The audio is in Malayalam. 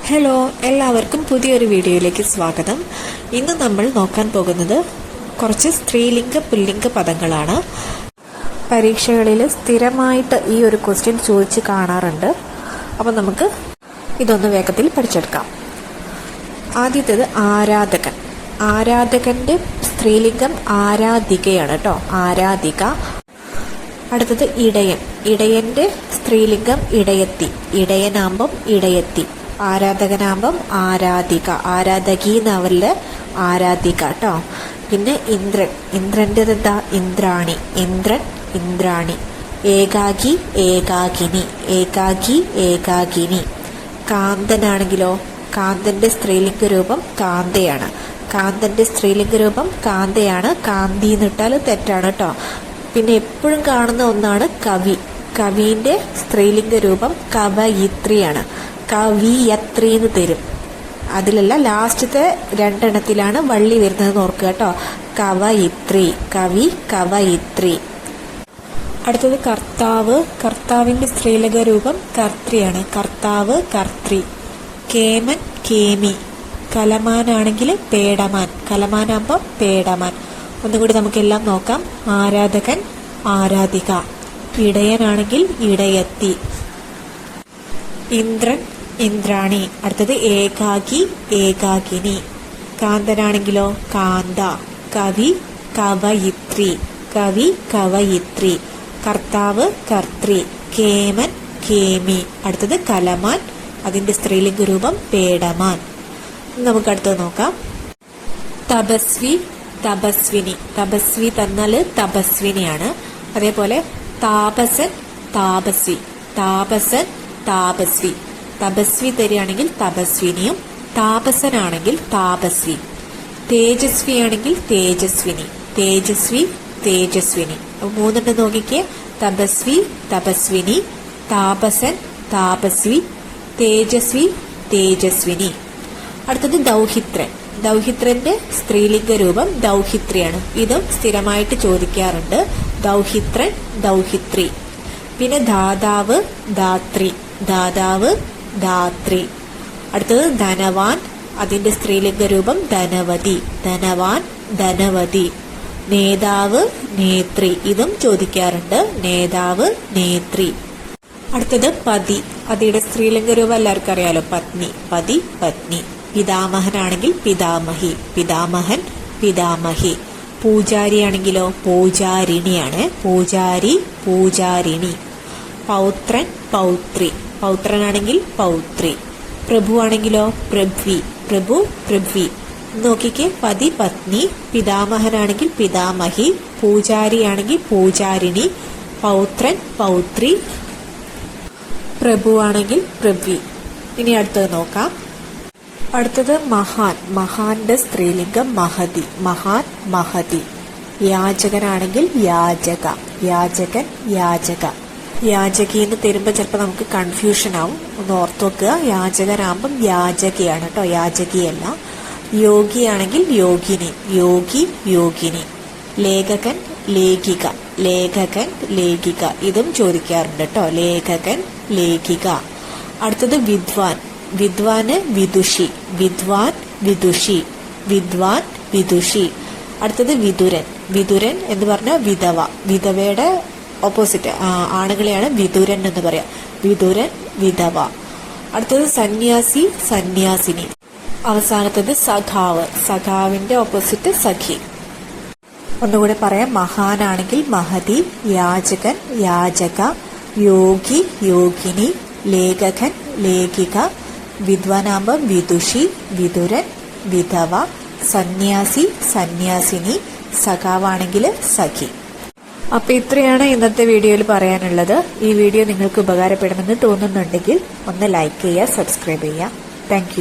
ഹലോ, എല്ലാവർക്കും പുതിയൊരു വീഡിയോയിലേക്ക് സ്വാഗതം. ഇന്ന് നമ്മൾ നോക്കാൻ പോകുന്നത് കുറച്ച് സ്ത്രീലിംഗ പുല്ലിംഗ പദങ്ങളാണ്. പരീക്ഷകളിൽ സ്ഥിരമായിട്ട് ഈ ഒരു ക്വസ്റ്റ്യൻ ചോദിച്ച് കാണാറുണ്ട്. അപ്പോൾ നമുക്ക് ഇതൊന്ന് വേഗത്തിൽ പഠിച്ചെടുക്കാം. ആദ്യത്തേത് ആരാധകൻ. ആരാധകൻ്റെ സ്ത്രീലിംഗം ആരാധികയാണ് കേട്ടോ, ആരാധിക. അടുത്തത് ഇടയൻ. ഇടയൻ്റെ സ്ത്രീലിംഗം ഇടയത്തി. ഇടയനാകുമ്പം ഇടയത്തി. ആരാധകനാകുമ്പം ആരാധിക. ആരാധകി എന്നവരിൽ ആരാധിക കേട്ടോ. പിന്നെ ഇന്ദ്രൻ. ഇന്ദ്രൻ്റെത് എന്താ? ഇന്ദ്രാണി. ഇന്ദ്രൻ, ഇന്ദ്രാണി. ഏകാകി, ഏകാകിനി. ഏകാകി, ഏകാകിനി. കാന്തനാണെങ്കിലോ, കാന്തൻ്റെ സ്ത്രീലിംഗ രൂപം കാന്തയാണ്. കാന്തൻ്റെ സ്ത്രീലിംഗ രൂപം കാന്തയാണ്. കാന്തി എന്നിട്ടാൽ തെറ്റാണ് കേട്ടോ. പിന്നെ എപ്പോഴും കാണുന്ന ഒന്നാണ് കവി. കവീൻ്റെ സ്ത്രീലിംഗ രൂപം കവയിത്രിയാണ്. കവിയത്രി എന്ന് തരും. അതിലല്ല, ലാസ്റ്റത്തെ രണ്ടെണ്ണത്തിലാണ് വള്ളി വരുന്നത് ഓർക്കുക കേട്ടോ. കവയിത്രി. കവി, കവയിത്രി. അടുത്തത് കർത്താവ്. കർത്താവിൻ്റെ സ്ത്രീലിംഗ രൂപം കർത്തൃയാണ്. കർത്താവ്, കർത്തൃ. കേമൻ, കേമി. കലമാനാണെങ്കിൽ പേടമാൻ. കലമാനാകുമ്പോൾ പേടമാൻ. ഒന്നുകൂടി നമുക്കെല്ലാം നോക്കാം. ആരാധകൻ, ആരാധിക. ഇടയനാണെങ്കിൽ ഇടയത്തി. ഇന്ദ്രൻ, ഇന്ദ്രാണി. അടുത്തത് ഏകാകി, ഏകാകിനി. കാന്തനാണെങ്കിലോ കാന്ത. കവി, കവയിത്രി. കവി, കവയിത്രി. കർത്താവ്, കർത്തൃ. കേമൻ, കേമി. അടുത്തത് കലമാൻ. അതിൻ്റെ സ്ത്രീലിംഗ രൂപം പേടമാൻ. നമുക്ക് അടുത്തത് നോക്കാം. തപസ്വി, തപസ്വിനി. തപസ്വി തന്നാൽ തപസ്വിനിയാണ്. അതേപോലെ താപസൻ, താപസ്വി. താപസൻ, താപസ്വി. തപസ്വി തരികയാണെങ്കിൽ തപസ്വിനിയും, താപസനാണെങ്കിൽ താപസ്വി. തേജസ്വി ആണെങ്കിൽ തേജസ്വിനി. തേജസ്വി, തേജസ്വിനി. മൂന്നെണ്ണം നോക്കിക്കേ. തപസ്വി, തപസ്വിനി. താപസൻ, താപസ്വി. തേജസ്വി, തേജസ്വിനി. അടുത്തത് ദൗഹിത്രൻ. ദൗഹിത്രന്റെ സ്ത്രീലിംഗ രൂപം ദൗഹിത്രിയാണ്. ഇതും സ്ഥിരമായിട്ട് ചോദിക്കാറുണ്ട്. ദൗഹിത്രൻ, ദൗഹിത്രി. പിന്നെ ദാതാവ്, ധാത്രി. ദാതാവ്, ധാത്രി. അടുത്തത് ധനവാൻ. അതിന്റെ സ്ത്രീലിംഗ രൂപം ധനവതി. ധനവാൻ, ധനവതി. നേതാവ്, നേത്രി. ഇതും ചോദിക്കാറുണ്ട്. നേതാവ്, നേത്രി. അടുത്തത് പതി. അതിയുടെ സ്ത്രീലിംഗ രൂപം എല്ലാവർക്കും അറിയാലോ. പത്നി, പതി, പത്നി. പിതാമഹനാണെങ്കിൽ പിതാമഹി. പിതാമഹൻ, പിതാമഹി. പൂജാരി ആണെങ്കിലോ പൂജാരിണിയാണ്. പൂജാരി, പൂജാരിണി. പൗത്രൻ, പൗത്രി. പൗത്രനാണെങ്കിൽ പൗത്രി. പ്രഭു ആണെങ്കിലോ പ്രഭ്വി. പ്രഭു, പ്രഭ്വി. നോക്കിക്കേ. പതി, പത്നി. പിതാമഹനാണെങ്കിൽ പിതാമഹി. പൂജാരിയാണെങ്കിൽ പൂജാരിണി. പൗത്രൻ, പൗത്രി. പ്രഭുവാണെങ്കിൽ പ്രഭ്വി. ഇനി അടുത്തത് നോക്കാം. അടുത്തത് മഹാൻ. മഹാന്റെ സ്ത്രീലിംഗം മഹതി. മഹാൻ, മഹതി. യാചകനാണെങ്കിൽ യാചക. യാചകൻ, യാചക. യാചകി എന്ന് തരുമ്പോൾ ചിലപ്പോൾ നമുക്ക് കൺഫ്യൂഷൻ ആവും. ഒന്ന് ഓർത്തു വെക്കുക. യാചകനാകുമ്പം യാചകയാണ് കേട്ടോ, യാചകിയല്ല. യോഗിയാണെങ്കിൽ യോഗിനി. യോഗി, യോഗിനി. ലേഖകൻ, ലേഖിക. ലേഖകൻ, ലേഖിക. ഇതും ചോദിക്കാറുണ്ട് കേട്ടോ. ലേഖകൻ, ലേഖിക. അടുത്തത് വിദ്വാൻ. വിദ്വാന് വിദുഷി. വിദ്വാൻ, വിദുഷി. വിദ്വാൻ, വിദുഷി. അടുത്തത് വിതുരൻ. വിതുരൻ എന്ന് പറഞ്ഞാൽ വിധവ. വിധവയുടെ ഓപ്പോസിറ്റ് ആണുങ്ങളെയാണ് വിതുരൻ എന്ന് പറയാം. വിതുരൻ, വിധവ. അടുത്തത് സന്യാസി, സന്യാസിനി. അവസാനത്തത് സഖാവ്. സഖാവിന്റെ ഓപ്പോസിറ്റ് സഖി. ഒന്നുകൂടെ പറയാം. മഹാനാണെങ്കിൽ മഹതി. യാചകൻ, യാചക. യോഗി, യോഗിനി. ലേഖകൻ, ലേഖിക. വിദ്വാനാകുമ്പം വിദുഷി, വിതുരൻ, വിധവ. സന്യാസി, സന്യാസിനി. സഖാവാണെങ്കിൽ സഖി. അപ്പോൾ ഇത്രയാണ് ഇന്നത്തെ വീഡിയോയിൽ പറയാനുള്ളത്. ഈ വീഡിയോ നിങ്ങൾക്ക് ഉപകാരപ്പെടുമെന്ന് തോന്നുന്നുണ്ടെങ്കിൽ ഒന്ന് ലൈക്ക് ചെയ്യുക, സബ്സ്ക്രൈബ് ചെയ്യുക. താങ്ക്